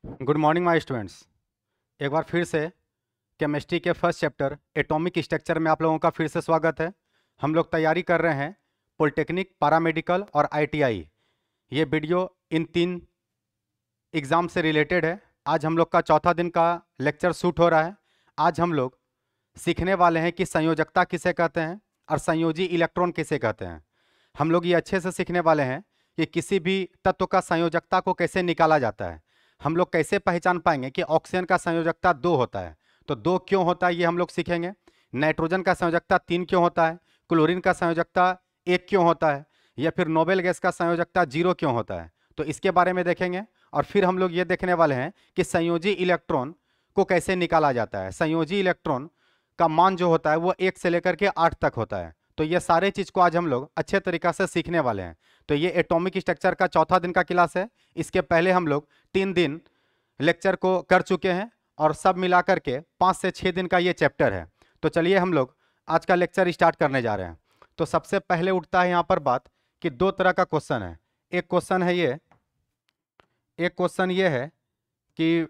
Good morning my students. एक बार फिर से केमिस्ट्री के फर्स्ट चैप्टर एटॉमिक स्ट्रक्चर में आप लोगों का फिर से स्वागत है। हम लोग तैयारी कर रहे हैं पॉलिटेक्निक, पैरामेडिकल और आईटीआई। ये वीडियो इन 3 एग्ज़ाम से रिलेटेड है। आज हम लोग का चौथा दिन का लेक्चर शूट हो रहा है। आज हम लोग सीखने वाले हैं कि संयोजकता किसे कहते हैं और संयोजी इलेक्ट्रॉन किसे कहते हैं। हम लोग ये अच्छे से सीखने वाले हैं कि किसी भी तत्व का संयोजकता को कैसे निकाला जाता है। हम लोग कैसे पहचान पाएंगे कि ऑक्सीजन का संयोजकता 2 होता है, तो 2 क्यों होता है ये हम लोग सीखेंगे। नाइट्रोजन का संयोजकता 3 क्यों होता है, क्लोरीन का संयोजकता 1 क्यों होता है, या फिर नोबेल गैस का संयोजकता 0 क्यों होता है, तो इसके बारे में देखेंगे। और फिर हम लोग ये देखने वाले हैं कि संयोजी इलेक्ट्रॉन को कैसे निकाला जाता है। संयोजी इलेक्ट्रॉन का मान जो होता है वो 1 से लेकर के 8 तक होता है। तो ये सारे चीज़ को आज हम लोग अच्छे तरीक़ा से सीखने वाले हैं। तो ये एटॉमिक स्ट्रक्चर का चौथा दिन का क्लास है। इसके पहले हम लोग 3 दिन लेक्चर को कर चुके हैं और सब मिला करके 5 से 6 दिन का ये चैप्टर है। तो चलिए हम लोग आज का लेक्चर स्टार्ट करने जा रहे हैं। तो सबसे पहले उठता है यहाँ पर बात कि 2 तरह का क्वेश्चन है। एक क्वेश्चन ये है कि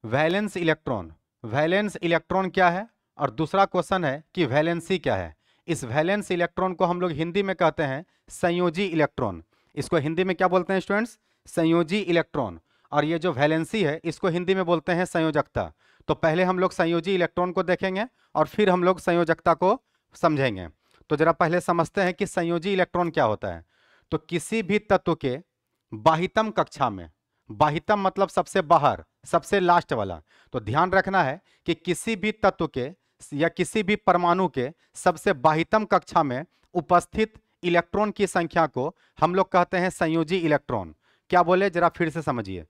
वैलेंस इलेक्ट्रॉन क्या है, और दूसरा क्वेश्चन है कि वैलेंसी क्या है। इस वैलेंस इलेक्ट्रॉन को हम लोग हिंदी में कहते हैं संयोजी इलेक्ट्रॉन। इसको हिंदी में क्या बोलते हैं स्टूडेंट्स? संयोजी इलेक्ट्रॉन। और ये जो वैलेंसी है इसको हिंदी में बोलते हैं संयोजकता। तो पहले हम लोग संयोजी इलेक्ट्रॉन को देखेंगे और फिर हम लोग संयोजकता को समझेंगे। तो जरा पहले समझते हैं कि संयोजी इलेक्ट्रॉन क्या होता है। तो किसी भी तत्व के बाह्यतम कक्षा में, बाह्यतम मतलब सबसे बाहर, सबसे लास्ट वाला, तो ध्यान रखना है कि किसी भी तत्व के या किसी भी परमाणु के सबसे बाह्यतम कक्षा में उपस्थित इलेक्ट्रॉन की संख्या को हम लोग कहते हैं संयोजी इलेक्ट्रॉन। क्या बोले, जरा फिर से समझिए।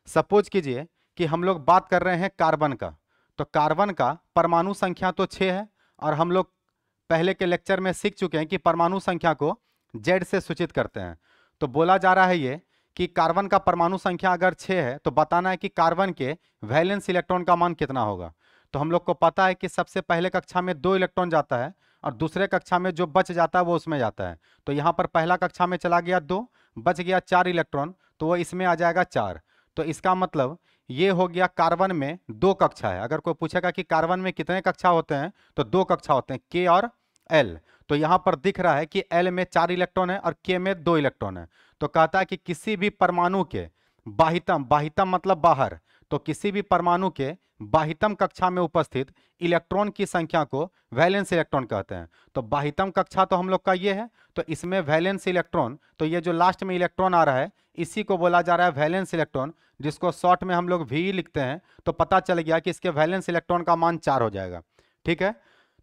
सपोज कीजिए कि हम लोग बात कर रहे हैं कार्बन का, तो कार्बन का परमाणु संख्या तो 6 है, और हम लोग पहले के लेक्चर में सीख चुके हैं कि परमाणु संख्या को Z से सूचित करते हैं। तो बोला जा रहा है ये कि कार्बन का परमाणु संख्या अगर 6 है तो बताना है कि कार्बन के वैलेंस इलेक्ट्रॉन का मान कितना होगा। तो हम लोग को पता है कि सबसे पहले कक्षा में 2 इलेक्ट्रॉन जाता है और दूसरे कक्षा में जो बच जाता है वो उसमें जाता है। तो यहाँ पर पहला कक्षा में चला गया 2, बच गया 4 इलेक्ट्रॉन, तो वो इसमें आ जाएगा 4। तो इसका मतलब ये हो गया कार्बन में 2 कक्षा है। अगर कोई पूछेगा कि कार्बन में कितने कक्षा होते हैं, तो 2 कक्षा होते हैं, K और L। तो यहाँ पर दिख रहा है कि L में 4 इलेक्ट्रॉन है और K में 2 इलेक्ट्रॉन है। तो कहता है कि किसी भी परमाणु के बाह्यतम मतलब बाहर, तो किसी भी परमाणु के बाह्यतम कक्षा में उपस्थित इलेक्ट्रॉन की संख्या को वैलेंस इलेक्ट्रॉन कहते हैं। तो बाह्यतम कक्षा तो हम लोग का ये है, तो इसमें वैलेंस इलेक्ट्रॉन, तो ये जो लास्ट में इलेक्ट्रॉन आ रहा है इसी को बोला जा रहा है वैलेंस इलेक्ट्रॉन, जिसको शॉर्ट में हम लोग V लिखते हैं। तो पता चल गया कि इसके वैलेंस इलेक्ट्रॉन का मान 4 हो जाएगा। ठीक है,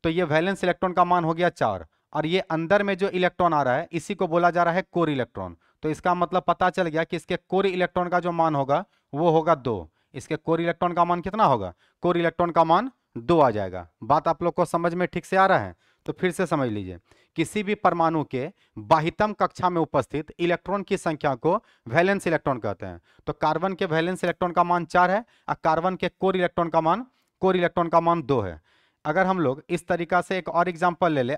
तो ये वैलेंस इलेक्ट्रॉन का मान हो गया 4, और ये अंदर में जो इलेक्ट्रॉन आ रहा है इसी को बोला जा रहा है कोर इलेक्ट्रॉन। तो इसका मतलब पता चल गया कि इसके कोर इलेक्ट्रॉन का जो मान होगा वो होगा 2। इसके कोर इलेक्ट्रॉन का मान कितना होगा? कोर इलेक्ट्रॉन का मान 2 आ जाएगा। बात आप लोग को समझ में ठीक से आ रहा है? तो फिर से समझ लीजिए, किसी भी परमाणु के बाह्यतम कक्षा में उपस्थित इलेक्ट्रॉन की संख्या को वैलेंस इलेक्ट्रॉन कहते हैं। तो कार्बन के वैलेंस इलेक्ट्रॉन का मान 4 है और कार्बन के कोर इलेक्ट्रॉन का मान 2 है। अगर हम लोग इस तरीका से एक और एग्जाम्पल ले ले,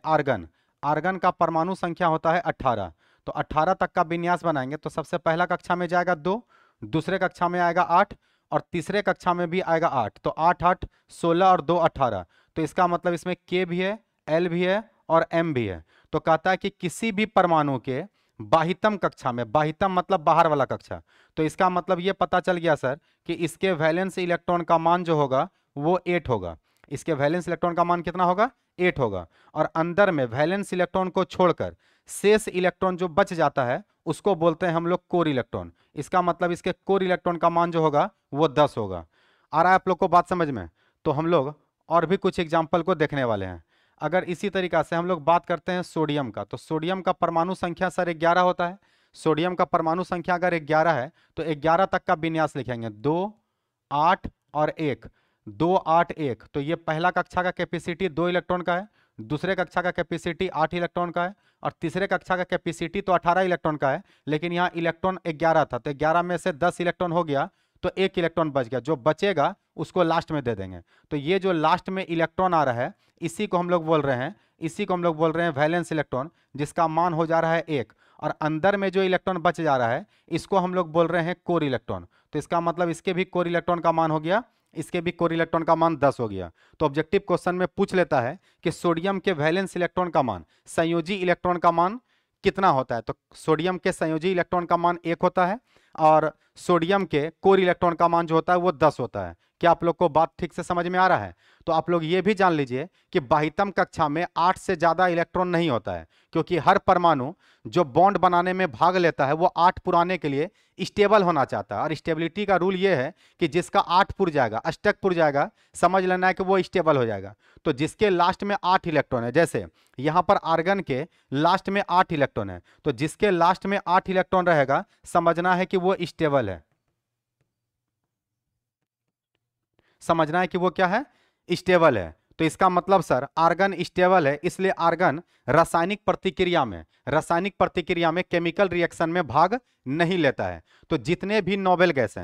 आर्गन का परमाणु संख्या होता है 18। तो 18 तक का विन्यास बनाएंगे तो सबसे पहला कक्षा में जाएगा 2, दूसरे कक्षा में आएगा 8, और तीसरे कक्षा में भी आएगा 8। तो 8 8 16 और 2 18। तो इसका मतलब इसमें K भी है, L भी है और M भी है। तो कहता है कि किसी भी परमाणु के बाह्यतम कक्षा में, बाह्यतम मतलब बाहर वाला कक्षा, तो इसका मतलब ये पता चल गया सर कि इसके वैलेंस इलेक्ट्रॉन का मान जो होगा वो 8 होगा। इसके वैलेंस इलेक्ट्रॉन का मान कितना होगा? 8 होगा। और अंदर में वैलेंस इलेक्ट्रॉन को छोड़कर शेष इलेक्ट्रॉन जो बच जाता है उसको बोलते हैं हम लोग कोर इलेक्ट्रॉन। इसका मतलब इसके कोर इलेक्ट्रॉन का मान जो होगा वो 10 होगा। आ रहा है आप लोग को बात समझ में? तो हम लोग और भी कुछ एग्जाम्पल को देखने वाले हैं। अगर इसी तरीका से हम लोग बात करते हैं सोडियम का, तो सोडियम का परमाणु संख्या सर 11 होता है। सोडियम का परमाणु संख्या अगर 11 है तो 11 तक का विन्यास लिखेंगे, 2 8 और 1, 2 8 1। तो ये पहला कक्षा का कैपेसिटी 2 इलेक्ट्रॉन का है, दूसरे कक्षा का कैपेसिटी 8 इलेक्ट्रॉन का है, और तीसरे कक्षा का कैपेसिटी तो 18 इलेक्ट्रॉन का है, लेकिन यहाँ इलेक्ट्रॉन 11 था। तो 11 में से 10 इलेक्ट्रॉन हो गया तो 1 इलेक्ट्रॉन बच गया, जो बचेगा उसको लास्ट में दे देंगे। तो ये जो लास्ट में इलेक्ट्रॉन आ रहा है इसी को हम लोग बोल रहे हैं वैलेंस इलेक्ट्रॉन, जिसका मान हो जा रहा है 1। और अंदर में जो इलेक्ट्रॉन बच जा रहा है इसको हम लोग बोल रहे हैं कोर इलेक्ट्रॉन। तो इसका मतलब इसके भी कोर इलेक्ट्रॉन का मान हो गया, इसके भी कोर इलेक्ट्रॉन का मान 10 हो गया। तो ऑब्जेक्टिव क्वेश्चन में पूछ लेता है कि सोडियम के वैलेंस इलेक्ट्रॉन का मान, संयोजी इलेक्ट्रॉन का मान कितना होता है। तो सोडियम के संयोजी इलेक्ट्रॉन का मान 1 होता है और सोडियम के कोर इलेक्ट्रॉन का मान जो होता है वो 10 होता है। क्या आप लोग को बात ठीक से समझ में आ रहा है? तो आप लोग ये भी जान लीजिए कि बाह्यतम कक्षा में 8 से ज्यादा इलेक्ट्रॉन नहीं होता है, क्योंकि हर परमाणु जो बॉन्ड बनाने में भाग लेता है वो 8 पुराने के लिए स्टेबल होना चाहता है। और स्टेबिलिटी का रूल ये है कि जिसका 8 पुर जाएगा, अष्टक पुर जाएगा, समझ लेना है कि वो स्टेबल हो जाएगा। तो जिसके लास्ट में 8 इलेक्ट्रॉन है, जैसे यहां पर आर्गन के लास्ट में 8 इलेक्ट्रॉन है, तो जिसके लास्ट में 8 इलेक्ट्रॉन रहेगा समझना है कि वो स्टेबल है, समझना है कि वो क्या है, स्टेबल है। तो इसका मतलब सर आर्गन स्टेबल है, इसलिए आर्गन रासायनिक प्रतिक्रिया में केमिकल रिएक्शन में भाग नहीं लेता है। तो जितने भी नोबेल गैस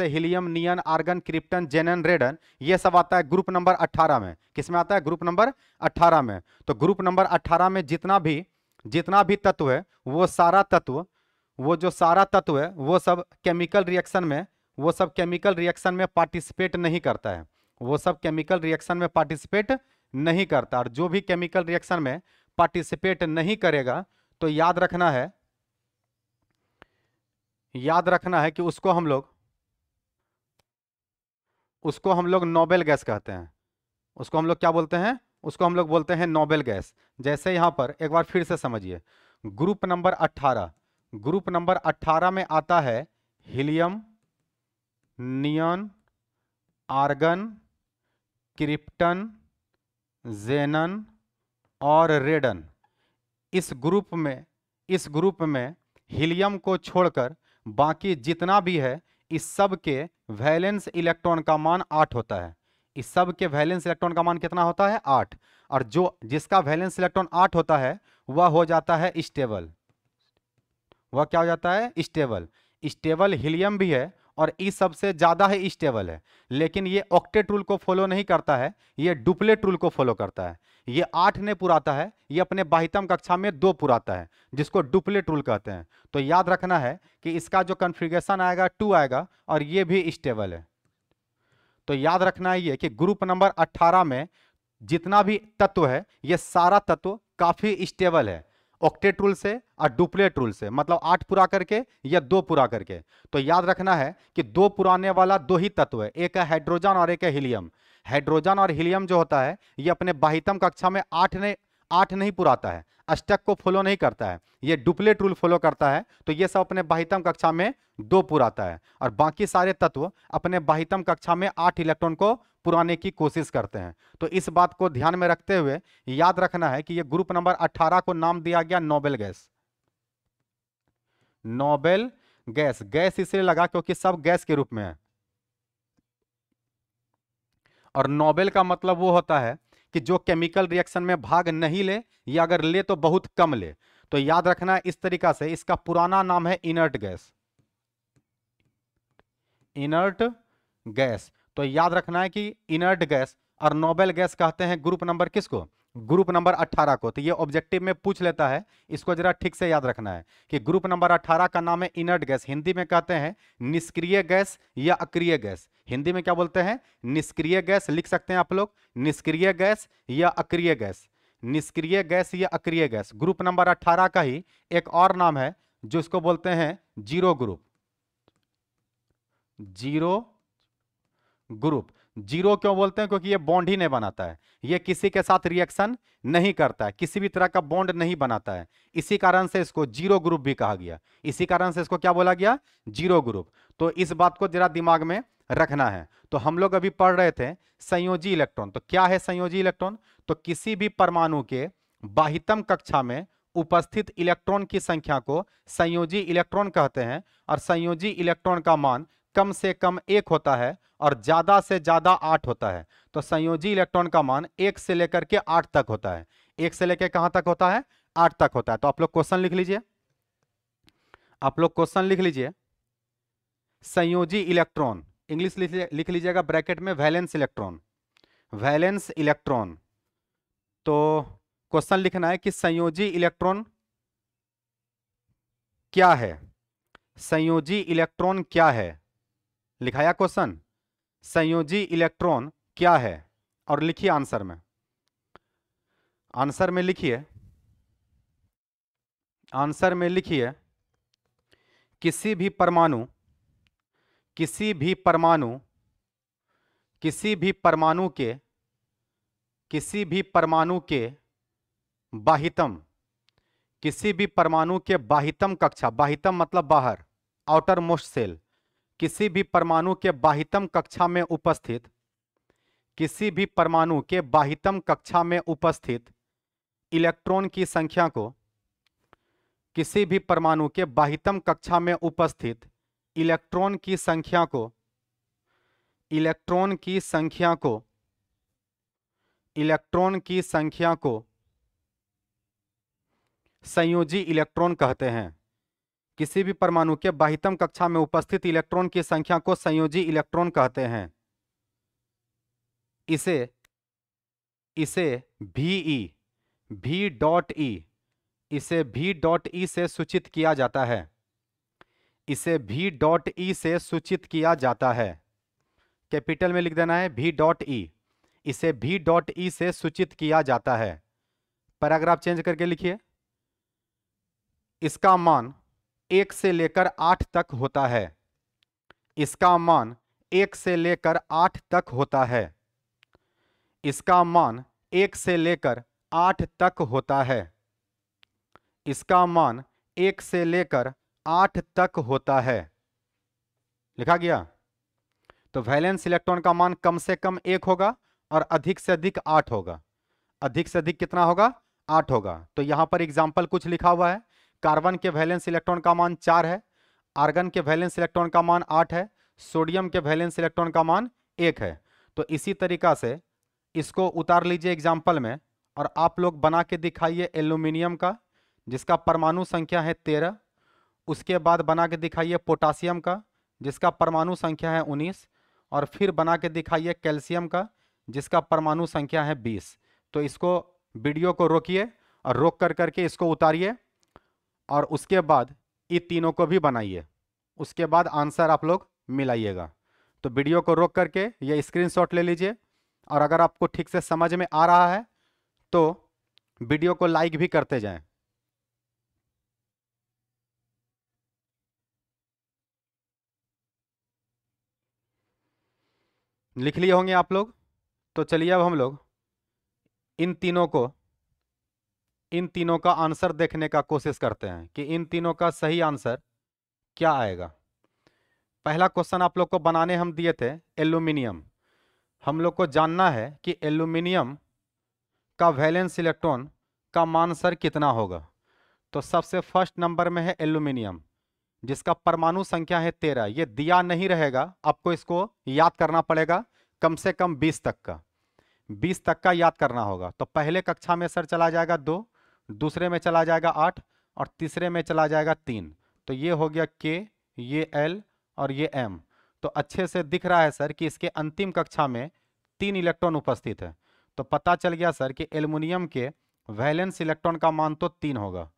हैं, हीलियम, नियन, आर्गन, क्रिप्टन, जेनन, रेडन, ये सब आता है ग्रुप नंबर 18 में। किसमें आता है? ग्रुप नंबर 18 में। तो ग्रुप नंबर 18 में जितना भी तत्व है वो सारा तत्व, वो सब केमिकल रिएक्शन में, पार्टिसिपेट नहीं करता है, नहीं करता। और जो भी केमिकल रिएक्शन में पार्टिसिपेट नहीं करेगा तो याद रखना है कि उसको हम लोग नोबेल गैस कहते हैं। उसको हम लोग क्या बोलते हैं? उसको हम लोग बोलते हैं नोबेल गैस। जैसे यहां पर एक बार फिर से समझिए, ग्रुप नंबर 18 में आता है हीलियम, नियॉन, आर्गन, क्रिप्टन, जेनन और रेडन। इस ग्रुप में हीलियम को छोड़कर बाकी जितना भी है इस सब के वैलेंस इलेक्ट्रॉन का मान 8 होता है। इस सब के वैलेंस इलेक्ट्रॉन का मान कितना होता है? 8। और जिसका वैलेंस इलेक्ट्रॉन 8 होता है वह हो जाता है स्टेबल। वह क्या हो जाता है? स्टेबल। स्टेबल हीलियम भी है और इस सबसे ज्यादा है स्टेबल है, लेकिन ये ऑक्टेट रूल को फॉलो नहीं करता है, ये डुप्लेट रूल को फॉलो करता है। ये 8 नहीं पुराता है, ये अपने बाह्यतम कक्षा में 2 पुराता है, जिसको डुप्लेट रूल कहते हैं। तो याद रखना है कि इसका जो कन्फिगरेशन आएगा 2 आएगा और ये भी स्टेबल है। तो याद रखना है ये कि ग्रुप नंबर 18 में जितना भी तत्व है ये सारा तत्व काफी स्टेबल है, ऑक्टेट रूल से और डुप्लेट रूल से, मतलब 8 पूरा करके या 2 पूरा करके। तो याद रखना है कि 2 पुराने वाला 2 ही तत्व है, एक है हाइड्रोजन और एक है हीलियम। हाइड्रोजन और हीलियम जो होता है ये अपने बाह्यतम कक्षा में 8 नहीं पुराता है, अष्टक को फॉलो नहीं करता है, ये डुप्लेट रूल फॉलो करता है। तो ये सब अपने बाह्यतम कक्षा में 2 पुराता है और बाकी सारे तत्व अपने बाह्यतम कक्षा में 8 इलेक्ट्रॉन को पुराने की कोशिश करते हैं। तो इस बात को ध्यान में रखते हुए याद रखना है कि ये ग्रुप नंबर 18 को नाम दिया गया noble gas. Noble gas, gas इसलिए लगा क्योंकि सब गैस के रूप में है। और नोबेल का मतलब वो होता है कि जो केमिकल रिएक्शन में भाग नहीं ले या अगर ले तो बहुत कम ले। तो याद रखना है इस तरीका से, इसका पुराना नाम है इनर्ट गैस। Inert gas. तो याद रखना है कि इनर्ट गैस और नोबेल गैस कहते हैं ग्रुप नंबर किसको? ग्रुप नंबर 18 को। तो ये ऑब्जेक्टिव में पूछ लेता है, इसको जरा ठीक से याद रखना है कि ग्रुप नंबर 18 का नाम है इनर्ट गैस। हिंदी में कहते हैं निष्क्रिय गैस या अक्रिय गैस। हिंदी में क्या बोलते हैं? निष्क्रिय गैस। लिख सकते हैं आप लोग, निष्क्रिय गैस या अक्रिय गैस, निष्क्रिय गैस या अक्रिय गैस। ग्रुप नंबर 18 का ही एक और नाम है जो इसको बोलते हैं zero group. Zero group. Zero क्यों बोलते हैं? क्योंकि ये बॉन्ड ही नहीं बनाता है, ये किसी के साथ रिएक्शन नहीं करता है, किसी भी तरह का बॉन्ड नहीं बनाता है, इसी कारण से इसको जीरो ग्रुप भी कहा गया। इसी कारण से इसको क्या बोला गया? Zero group. तो इस बात को जरा दिमाग में रखना है। तो हम लोग अभी पढ़ रहे थे संयोजी इलेक्ट्रॉन। तो क्या है संयोजी इलेक्ट्रॉन? तो किसी भी परमाणु के बाह्यतम कक्षा में उपस्थित इलेक्ट्रॉन की संख्या को संयोजी इलेक्ट्रॉन कहते हैं। और संयोजी इलेक्ट्रॉन का मान कम से कम 1 होता है और ज्यादा से ज्यादा 8 होता है। तो संयोजी इलेक्ट्रॉन का मान 1 से लेकर के 8 तक होता है। 1 से लेकर कहां तक होता है? 8 तक होता है। तो आप लोग क्वेश्चन लिख लीजिए, संयोजी इलेक्ट्रॉन इंग्लिश लिख लीजिएगा ब्रैकेट में, वैलेंस इलेक्ट्रॉन। Valence electron. तो क्वेश्चन लिखना है कि संयोजी इलेक्ट्रॉन क्या है? संयोजी इलेक्ट्रॉन क्या है? लिखाया क्वेश्चन, संयोजी इलेक्ट्रॉन क्या है? और लिखिए आंसर में, आंसर में लिखिए, आंसर में लिखिए किसी भी परमाणु, किसी भी परमाणु, किसी भी परमाणु के, किसी भी परमाणु के बाहितम, किसी भी परमाणु के बाहितम कक्षा, बाहितम मतलब बाहर, आउटर मोस्ट सेल, किसी भी परमाणु के बाहितम कक्षा में उपस्थित, किसी भी परमाणु के बाहितम कक्षा में उपस्थित इलेक्ट्रॉन की संख्या को, किसी भी परमाणु के बाहितम कक्षा में उपस्थित इलेक्ट्रॉन की संख्या को, इलेक्ट्रॉन की संख्या को, इलेक्ट्रॉन की संख्या को संयोजी इलेक्ट्रॉन कहते हैं। किसी भी परमाणु के बाहितम कक्षा में उपस्थित इलेक्ट्रॉन की संख्या को संयोजी इलेक्ट्रॉन कहते हैं। इसे इसे V.E इसे V.E से सूचित किया जाता है, इसे V.E से सूचित किया जाता है। कैपिटल में लिख देना है V.E, इसे V.E से सूचित किया जाता है। पैराग्राफ चेंज करके लिखिए, इसका मान 1 से लेकर 8 तक होता है, इसका मान 1 से लेकर 8 तक होता है, इसका मान 1 से लेकर 8 तक होता है, इसका मान 1 से लेकर 8 तक होता है। लिखा गया? तो वैलेंस इलेक्ट्रॉन का मान कम से कम 1 होगा और अधिक से अधिक 8 होगा। अधिक से अधिक कितना होगा? 8 होगा। तो यहां पर एग्जाम्पल कुछ लिखा हुआ है। कार्बन के वैलेंस इलेक्ट्रॉन का मान 4 है, आर्गन के वैलेंस इलेक्ट्रॉन का मान 8 है, सोडियम के वैलेंस इलेक्ट्रॉन का मान 1 है। तो इसी तरीका से इसको उतार लीजिए एग्जाम्पल में और आप लोग बना के दिखाइए एल्यूमिनियम का, जिसका परमाणु संख्या है 13। उसके बाद बना के दिखाइए पोटासियम का, जिसका परमाणु संख्या है 19। और फिर बना के दिखाइए कैल्शियम का, जिसका परमाणु संख्या है 20। तो इसको वीडियो को रोकिए और रोक कर करके इसको उतारिए और उसके बाद ये तीनों को भी बनाइए, उसके बाद आंसर आप लोग मिलाइएगा। तो वीडियो को रोक करके ये स्क्रीनशॉट ले लीजिए और अगर आपको ठीक से समझ में आ रहा है तो वीडियो को लाइक भी करते जाएं। लिख लिए होंगे आप लोग। तो चलिए अब हम लोग इन तीनों का आंसर देखने का कोशिश करते हैं कि इन तीनों का सही आंसर क्या आएगा। पहला क्वेश्चन आप लोग को बनाने हम दिए थे एल्यूमिनियम। हम लोग को जानना है कि एल्यूमिनियम का वैलेंस इलेक्ट्रॉन का मान सर कितना होगा। तो सबसे फर्स्ट नंबर में है एल्यूमिनियम, जिसका परमाणु संख्या है 13। ये दिया नहीं रहेगा, आपको इसको याद करना पड़ेगा, कम से कम 20 तक का, 20 तक का याद करना होगा। तो पहले कक्षा में सर चला जाएगा 2, दूसरे में चला जाएगा 8 और तीसरे में चला जाएगा 3। तो ये हो गया K, ये L और ये M। तो अच्छे से दिख रहा है सर कि इसके अंतिम कक्षा में 3 इलेक्ट्रॉन उपस्थित है। तो पता चल गया सर कि एल्युमिनियम के वैलेंस इलेक्ट्रॉन का मान तो 3 होगा।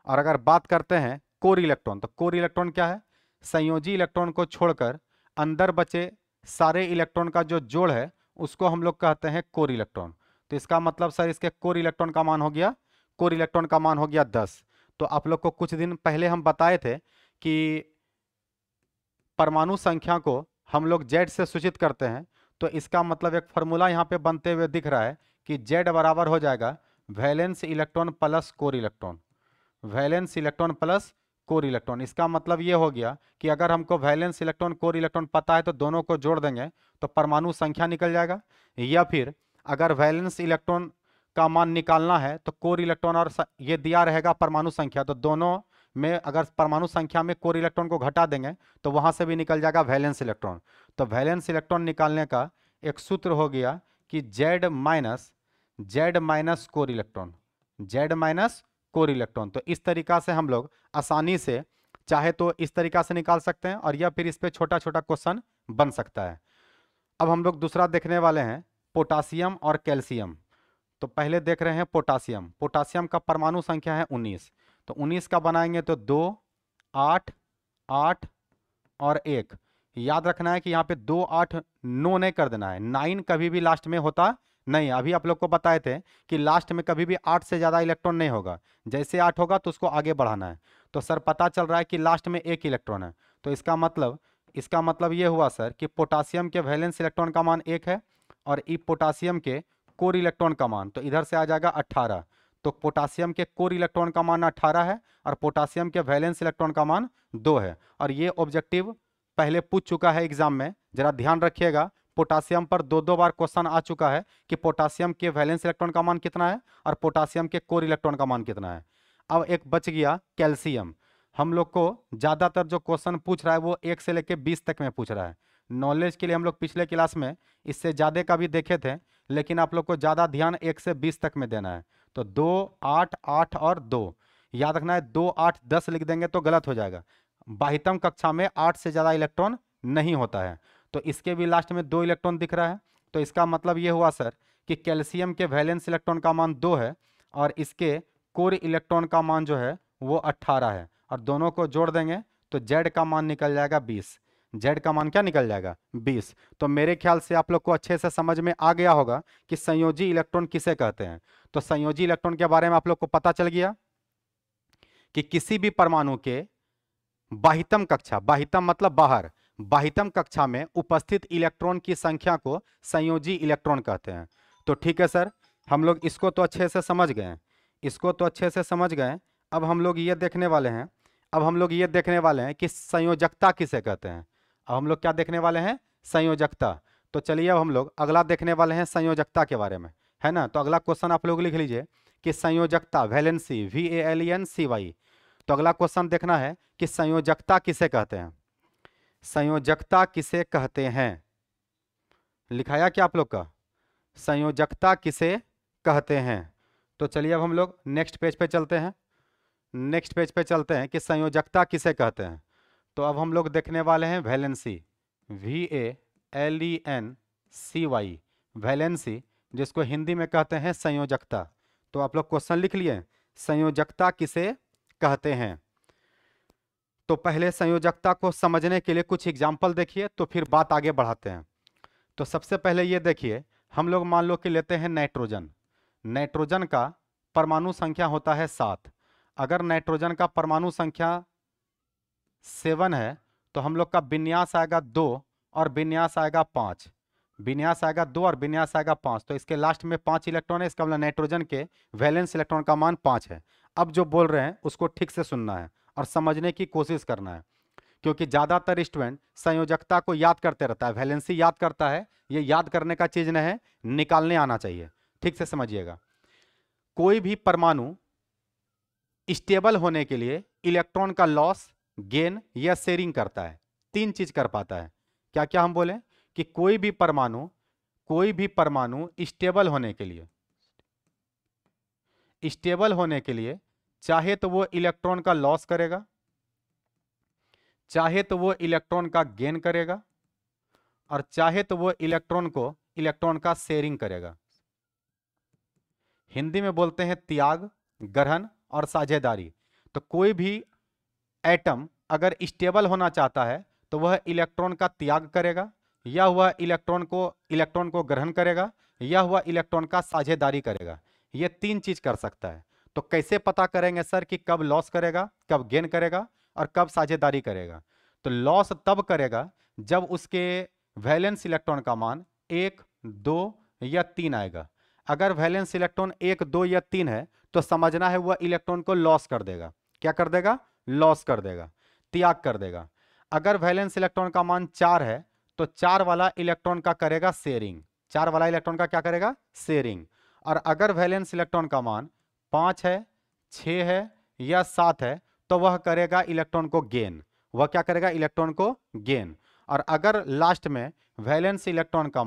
और अगर बात करते हैं कोर इलेक्ट्रॉन, तो कोर इलेक्ट्रॉन क्या है? संयोजी इलेक्ट्रॉन को छोड़कर अंदर बचे सारे इलेक्ट्रॉन का जो जोड़ है उसको हम लोग कहते हैं कोर इलेक्ट्रॉन। तो इसका मतलब सर इसके कोर इलेक्ट्रॉन का मान हो गया, कोर इलेक्ट्रॉन का मान हो गया 10। तो आप लोग को कुछ दिन पहले हम बताए थे कि परमाणु संख्या को हम लोग Z से सूचित करते हैं। तो इसका मतलब एक फॉर्मूला यहाँ पे बनते हुए दिख रहा है कि Z बराबर हो जाएगा valence electron plus core electron, valence electron plus core electron. इसका मतलब ये हो गया कि अगर हमको वैलेंस इलेक्ट्रॉन कोर इलेक्ट्रॉन पता है तो दोनों को जोड़ देंगे तो परमाणु संख्या निकल जाएगा। या फिर अगर वैलेंस इलेक्ट्रॉन का मान निकालना है तो कोर इलेक्ट्रॉन और ये दिया रहेगा परमाणु संख्या, तो दोनों में अगर परमाणु संख्या में कोर इलेक्ट्रॉन को घटा देंगे तो वहां से भी निकल जाएगा वैलेंस इलेक्ट्रॉन। तो वैलेंस इलेक्ट्रॉन निकालने का एक सूत्र हो गया कि Z minus core electron, Z minus core electron. तो इस तरीका से हम लोग आसानी से चाहे तो इस तरीका से निकाल सकते हैं और या फिर इस पे छोटा छोटा क्वेश्चन बन सकता है। अब हम लोग दूसरा देखने वाले हैं पोटासियम और कैल्शियम। तो पहले देख रहे हैं पोटासियम। पोटासियम का परमाणु संख्या है 19। तो 19 का बनाएंगे तो 2, 8 8 और 1। याद रखना है कि यहाँ पे 2 8 नो नहीं कर देना है, 9 कभी भी लास्ट में होता नहीं। अभी आप लोग को बताए थे कि लास्ट में कभी भी 8 से ज़्यादा इलेक्ट्रॉन नहीं होगा, जैसे 8 होगा तो उसको आगे बढ़ाना है। तो सर पता चल रहा है कि लास्ट में 1 इलेक्ट्रॉन है, तो इसका मतलब ये हुआ सर कि पोटासियम के वैलेंस इलेक्ट्रॉन का मान 1 है और ई पोटासियम के कोर इलेक्ट्रॉन का मान, तो इधर से आ जाएगा 18। तो पोटासियम के कोर इलेक्ट्रॉन का मान 18 है और पोटासियम के वैलेंस इलेक्ट्रॉन का मान 2 है। और ये ऑब्जेक्टिव पहले पूछ चुका है एग्जाम में, जरा ध्यान रखिएगा। पोटासियम पर 2 बार क्वेश्चन आ चुका है कि पोटासियम के वैलेंस इलेक्ट्रॉन का मान कितना है और पोटासियम के कोर इलेक्ट्रॉन का मान कितना है। अब एक बच गया कैल्शियम। हम लोग को ज़्यादातर जो क्वेश्चन पूछ रहा है वो 1 से लेकर 20 तक में पूछ रहा है। नॉलेज के लिए हम लोग पिछले क्लास में इससे ज़्यादा का भी देखे थे, लेकिन आप लोग को ज़्यादा ध्यान 1 से 20 तक में देना है। तो 2 8 8 और 2 याद रखना है। 2 8 10 लिख देंगे तो गलत हो जाएगा। बाह्यतम कक्षा में 8 से ज़्यादा इलेक्ट्रॉन नहीं होता है, तो इसके भी लास्ट में 2 इलेक्ट्रॉन दिख रहा है। तो इसका मतलब ये हुआ सर कि कैल्शियम के वैलेंस इलेक्ट्रॉन का मान 2 है और इसके कोर इलेक्ट्रॉन का मान जो है वो 18 है, और दोनों को जोड़ देंगे तो जेड का मान निकल जाएगा 20। जेड का मान क्या निकल जाएगा? 20। तो मेरे ख्याल से आप लोग को अच्छे से समझ में आ गया होगा कि संयोजी इलेक्ट्रॉन किसे कहते हैं। तो संयोजी इलेक्ट्रॉन के बारे में आप लोग को पता चल गया कि किसी भी परमाणु के बाह्यतम कक्षा, बाह्यतम मतलब बाहर, बाह्यतम कक्षा में उपस्थित इलेक्ट्रॉन की संख्या को संयोजी इलेक्ट्रॉन कहते हैं। तो ठीक है सर, हम लोग इसको तो अच्छे से समझ गए, इसको तो अच्छे से समझ गए। अब हम लोग ये देखने वाले हैं, कि संयोजकता किसे कहते हैं। अब हम लोग क्या देखने वाले हैं? संयोजकता। तो चलिए अब हम लोग अगला देखने वाले हैं संयोजकता के बारे में, है ना। तो अगला क्वेश्चन आप लोग लिख लीजिए कि संयोजकता, वैलेंसी, VALENCY। तो अगला क्वेश्चन देखना है कि संयोजकता किसे कहते हैं। संयोजकता किसे कहते हैं, लिखाया क्या आप लोग का? संयोजकता किसे कहते हैं। तो चलिए अब हम लोग नेक्स्ट पेज पे चलते हैं, कि संयोजकता किसे कहते हैं। तो अब हम लोग देखने वाले हैं वैलेंसी, VALENCY, वैलेंसी, जिसको हिंदी में कहते हैं संयोजकता। तो आप लोग क्वेश्चन लिख लिए, संयोजकता किसे कहते हैं। तो पहले संयोजकता को समझने के लिए कुछ एग्जाम्पल देखिए, तो फिर बात आगे बढ़ाते हैं। तो सबसे पहले ये देखिए, हम लोग मान लो कि लेते हैं नाइट्रोजन। नाइट्रोजन का परमाणु संख्या होता है 7। अगर नाइट्रोजन का परमाणु संख्या 7 है तो हम लोग का विन्यास आएगा 2 और विन्यास आएगा 5। विन्यास आएगा 2 और विन्यास आएगा 5, तो इसके लास्ट में 5 इलेक्ट्रॉन है। इसका मतलब नाइट्रोजन के वैलेंस इलेक्ट्रॉन का मान 5 है। अब जो बोल रहे हैं उसको ठीक से सुनना है और समझने की कोशिश करना है, क्योंकि ज़्यादातर स्टूडेंट संयोजकता को याद करते रहता है, वैलेंसी याद करता है। ये याद करने का चीज़ नहीं है, निकालने आना चाहिए। ठीक से समझिएगा, कोई भी परमाणु स्टेबल होने के लिए इलेक्ट्रॉन का लॉस, गेन या शेयरिंग करता है। 3 चीज कर पाता है। क्या क्या हम बोले कि कोई भी परमाणु स्टेबल होने के लिए चाहे तो वो इलेक्ट्रॉन का लॉस करेगा, चाहे तो वो इलेक्ट्रॉन का गेन करेगा, और चाहे तो वो इलेक्ट्रॉन का शेयरिंग करेगा। हिंदी में बोलते हैं त्याग, ग्रहण और साझेदारी। तो कोई भी एटम अगर स्टेबल होना चाहता है तो वह इलेक्ट्रॉन का त्याग करेगा, या वह इलेक्ट्रॉन को ग्रहण करेगा, या वह इलेक्ट्रॉन का साझेदारी करेगा। ये 3 चीज कर सकता है। तो कैसे पता करेंगे सर कि कब लॉस करेगा, कब गेन करेगा और कब साझेदारी करेगा? तो लॉस तब करेगा जब उसके वैलेंस इलेक्ट्रॉन का मान 1, 2 या 3 आएगा। अगर वैलेंस इलेक्ट्रॉन 1, 2 या 3 है तो समझना है वह इलेक्ट्रॉन को लॉस कर देगा। क्या कर देगा? लॉस कर देगा, त्याग कर देगा। अगर वैलेंस इलेक्ट्रॉन का मान 4 है तो 4 वाला इलेक्ट्रॉन का करेगा शेयरिंग। 4 वाला इलेक्ट्रॉन का क्या करेगा? शेयरिंग। और अगर वैलेंस इलेक्ट्रॉन का मान 5 है, 6 है या 7 है तो वह करेगा इलेक्ट्रॉन को गेन। वह क्या करेगा? इलेक्ट्रॉन को गेन। और अगर लास्ट में वैलेंस इलेक्ट्रॉन का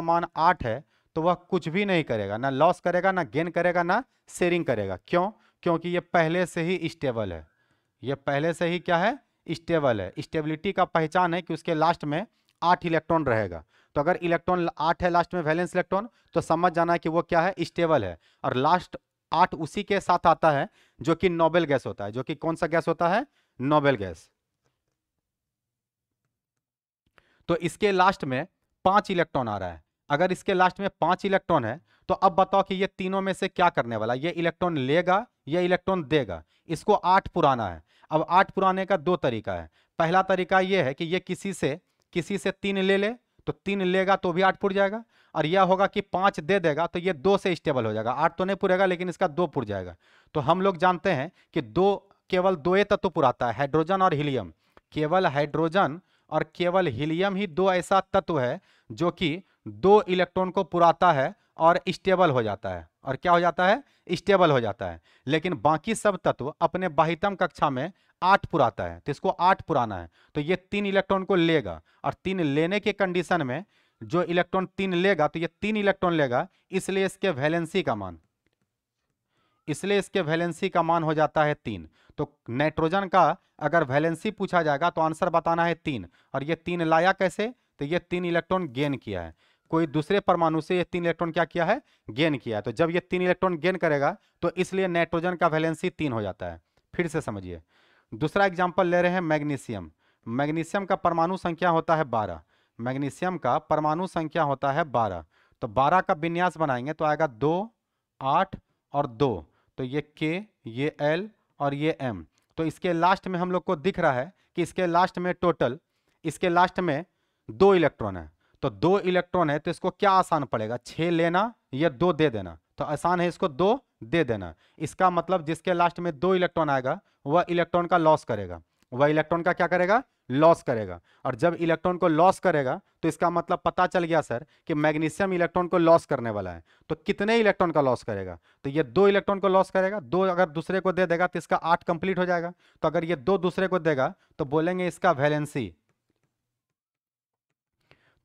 मान 8 है तो वह कुछ भी नहीं करेगा, ना लॉस करेगा, ना गेन करेगा, ना शेयरिंग करेगा। क्यों? क्योंकि ये पहले से ही स्टेबल है। ये पहले से ही क्या है? स्टेबल है। स्टेबिलिटी का पहचान है कि उसके लास्ट में 8 इलेक्ट्रॉन रहेगा। तो अगर इलेक्ट्रॉन 8 है लास्ट में वैलेंस इलेक्ट्रॉन, तो समझ जाना है कि वो क्या है? स्टेबल है। और लास्ट 8 उसी के साथ आता है जो कि नोबेल गैस होता है, जो कि कौन सा गैस होता है, नोबेल गैस। तो इसके लास्ट में 5 इलेक्ट्रॉन आ रहा है। अगर इसके लास्ट में 5 इलेक्ट्रॉन है तो अब बताओ कि ये तीनों में से क्या करने वाला, ये इलेक्ट्रॉन लेगा या इलेक्ट्रॉन देगा। इसको 8 पुराना है। अब 8 पुराने का 2 तरीका है। पहला तरीका ये है कि ये किसी से 3 ले ले, तो 3 लेगा तो भी 8 पुर जाएगा, और यह होगा कि 5 दे देगा तो ये 2 से स्टेबल हो जाएगा, 8 तो नहीं पुरेगा लेकिन इसका 2 पुर जाएगा। तो हम लोग जानते हैं कि केवल 2 ही तत्व पुराता है, हाइड्रोजन और हीलियम। केवल हाइड्रोजन और केवल हीलियम ही 2 ऐसा तत्व है जो कि 2 इलेक्ट्रॉन को पुराता है और स्टेबल हो जाता है। और क्या हो जाता है, स्टेबल हो जाता है। लेकिन बाकी सब तत्व अपने बाह्यतम कक्षा में 8 पुराता है, तो इसको 8 पुराना है। तो ये 3 इलेक्ट्रॉन को लेगा, और 3 लेने के कंडीशन में जो इलेक्ट्रॉन 3 लेगा तो ये 3 इलेक्ट्रॉन लेगा, इसलिए इसके वैलेंसी का मान हो जाता है 3। तो नाइट्रोजन का अगर वैलेंसी पूछा जाएगा तो आंसर बताना है 3। और ये 3 लाया कैसे, तो ये 3 इलेक्ट्रॉन गेन किया है, कोई दूसरे परमाणु से ये 3 इलेक्ट्रॉन क्या किया है, गेन किया है। तो जब ये 3 इलेक्ट्रॉन गेन करेगा तो इसलिए नाइट्रोजन का वैलेंसी 3 हो जाता है। फिर से समझिए, दूसरा एग्जाम्पल ले रहे हैं मैग्नीशियम। मैग्नीशियम का परमाणु संख्या होता है 12। मैग्नीशियम का परमाणु संख्या होता है 12। तो 12 का विन्यास बनाएंगे तो आएगा 2, 8 और 2। तो ये K, ये L और ये M। तो इसके लास्ट में हम लोग को दिख रहा है कि इसके लास्ट में टोटल, इसके लास्ट में 2 इलेक्ट्रॉन है। तो 2 इलेक्ट्रॉन है तो इसको क्या आसान पड़ेगा, 6 लेना या 2 दे देना। तो आसान है इसको 2 दे देना। इसका मतलब जिसके लास्ट में 2 इलेक्ट्रॉन आएगा वह इलेक्ट्रॉन का लॉस करेगा, वह इलेक्ट्रॉन का क्या करेगा, लॉस करेगा। और जब इलेक्ट्रॉन को लॉस करेगा तो इसका मतलब पता चल गया सर कि मैग्नीशियम इलेक्ट्रॉन को लॉस करने वाला है। तो कितने इलेक्ट्रॉन का लॉस करेगा, तो ये 2 इलेक्ट्रॉन को लॉस करेगा। 2 अगर दूसरे को दे देगा तो इसका 8 कंप्लीट हो जाएगा। तो अगर ये 2 दूसरे को देगा तो बोलेंगे इसका वैलेंसी,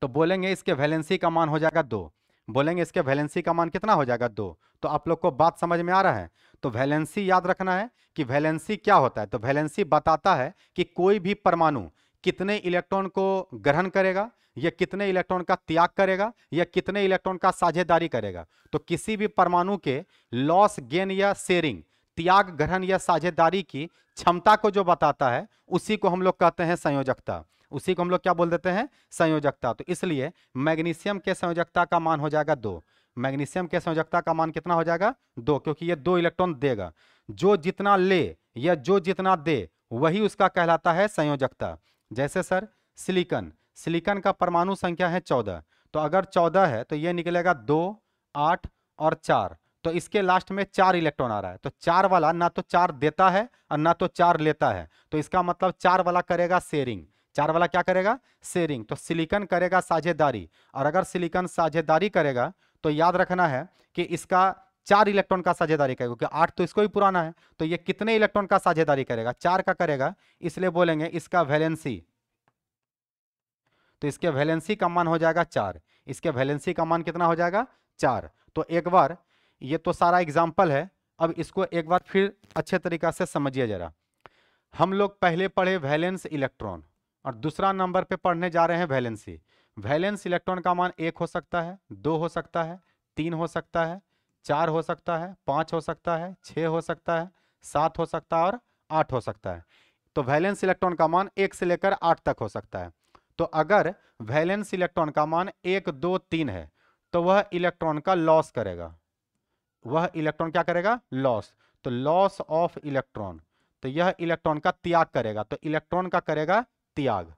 तो बोलेंगे इसके वैलेंसी का मान हो जाएगा 2। बोलेंगे इसके वैलेंसी का मान कितना हो जाएगा, 2। तो आप लोग को बात समझ में आ रहा है। तो वैलेंसी याद रखना है कि वैलेंसी क्या होता है, तो वैलेंसी बताता है कि कोई भी परमाणु कितने इलेक्ट्रॉन को ग्रहण करेगा, या कितने इलेक्ट्रॉन का त्याग करेगा, या कितने इलेक्ट्रॉन का साझेदारी करेगा। तो किसी भी परमाणु के लॉस, गेन या शेयरिंग, त्याग, ग्रहण या साझेदारी की क्षमता को जो बताता है उसी को हम लोग कहते हैं संयोजकता। उसी को हम लोग क्या बोल देते हैं, संयोजकता। तो इसलिए मैग्नीशियम के संयोजकता का मान हो जाएगा 2। मैग्नीशियम के संयोजकता का मान कितना हो जाएगा, 2, क्योंकि ये 2 इलेक्ट्रॉन देगा। जो जितना ले या जो जितना दे वही उसका कहलाता है संयोजकता। जैसे सर सिलिकॉन का परमाणु संख्या है 14। तो अगर 14 है तो ये निकलेगा 2, 8 और 4। तो इसके लास्ट में 4 इलेक्ट्रॉन आ रहा है। तो 4 वाला ना तो 4 देता है और ना तो 4 लेता है। तो इसका मतलब 4 वाला करेगा शेयरिंग। 4 वाला क्या करेगा, शेयरिंग। तो सिलिकॉन करेगा साझेदारी। और अगर सिलिकॉन साझेदारी करेगा तो याद रखना है कि इसका 4 इलेक्ट्रॉन का साझेदारी करेगा, क्योंकि 8 तो इसको ही पुराना है। तो ये कितने इलेक्ट्रॉन का साझेदारी करेगा, 4 का करेगा। इसलिए बोलेंगे इसका वैलेंसी, तो इसके वैलेंसी का मान हो जाएगा 4। इसके वैलेंसी का मान कितना हो जाएगा, 4। तो एक बार, ये तो सारा एग्जाम्पल है। अब इसको एक बार फिर अच्छे तरीका से समझिए जरा। हम लोग पहले पढ़े वैलेंस इलेक्ट्रॉन, और दूसरा नंबर पे पढ़ने जा रहे हैं वैलेंसी। वैलेंस इलेक्ट्रॉन का मान 1 हो सकता है, 2 हो सकता है, 3 हो सकता है, 4 हो सकता है, 5 हो सकता है, 6 हो सकता है, 7 हो सकता है और 8 हो सकता है। तो वैलेंस इलेक्ट्रॉन का मान 1 से लेकर 8 तक हो सकता है। तो अगर वैलेंस इलेक्ट्रॉन का मान 1, 2, 3 है तो वह इलेक्ट्रॉन का लॉस करेगा। वह इलेक्ट्रॉन क्या करेगा, लॉस। तो लॉस ऑफ इलेक्ट्रॉन, तो यह इलेक्ट्रॉन का त्याग करेगा। तो इलेक्ट्रॉन का करेगा त्याग।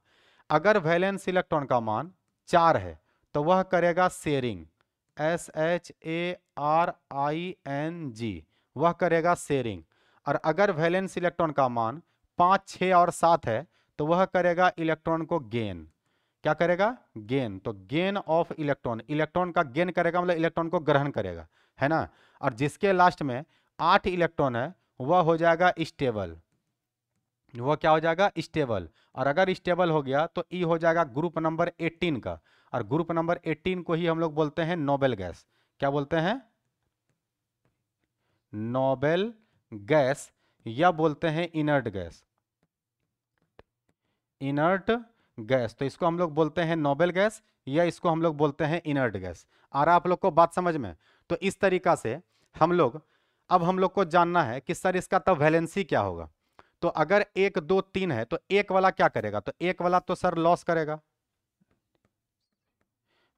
अगर वैलेंस इलेक्ट्रॉन का मान 4 है तो वह करेगा शेयरिंग, SHARING, वह करेगा शेयरिंग। और अगर वैलेंस इलेक्ट्रॉन का मान 5, 6 और 7 है तो वह करेगा इलेक्ट्रॉन को गेन। क्या करेगा, गेन। तो गेन ऑफ इलेक्ट्रॉन, इलेक्ट्रॉन का गेन करेगा मतलब इलेक्ट्रॉन को ग्रहण करेगा, है ना। और जिसके लास्ट में 8 इलेक्ट्रॉन है वह हो जाएगा स्टेबल। वह क्या हो जाएगा, स्टेबल। और अगर स्टेबल हो गया तो ई हो जाएगा ग्रुप नंबर 18 का। और ग्रुप नंबर 18 को ही हम लोग बोलते हैं नोबेल गैस। क्या बोलते हैं, नोबेल गैस, या बोलते हैं इनर्ट गैस। इनर्ट गैस, तो इसको हम लोग बोलते हैं नोबेल गैस, या इसको हम लोग बोलते हैं इनर्ट गैस। आ रहा आप लोग को बात समझ में। तो इस तरीका से हम लोग अब हम लोग को जानना है कि सर इसका तब वैलेंसी क्या होगा। तो अगर 1 2 3 है तो एक वाला क्या करेगा, तो एक वाला तो सर लॉस करेगा,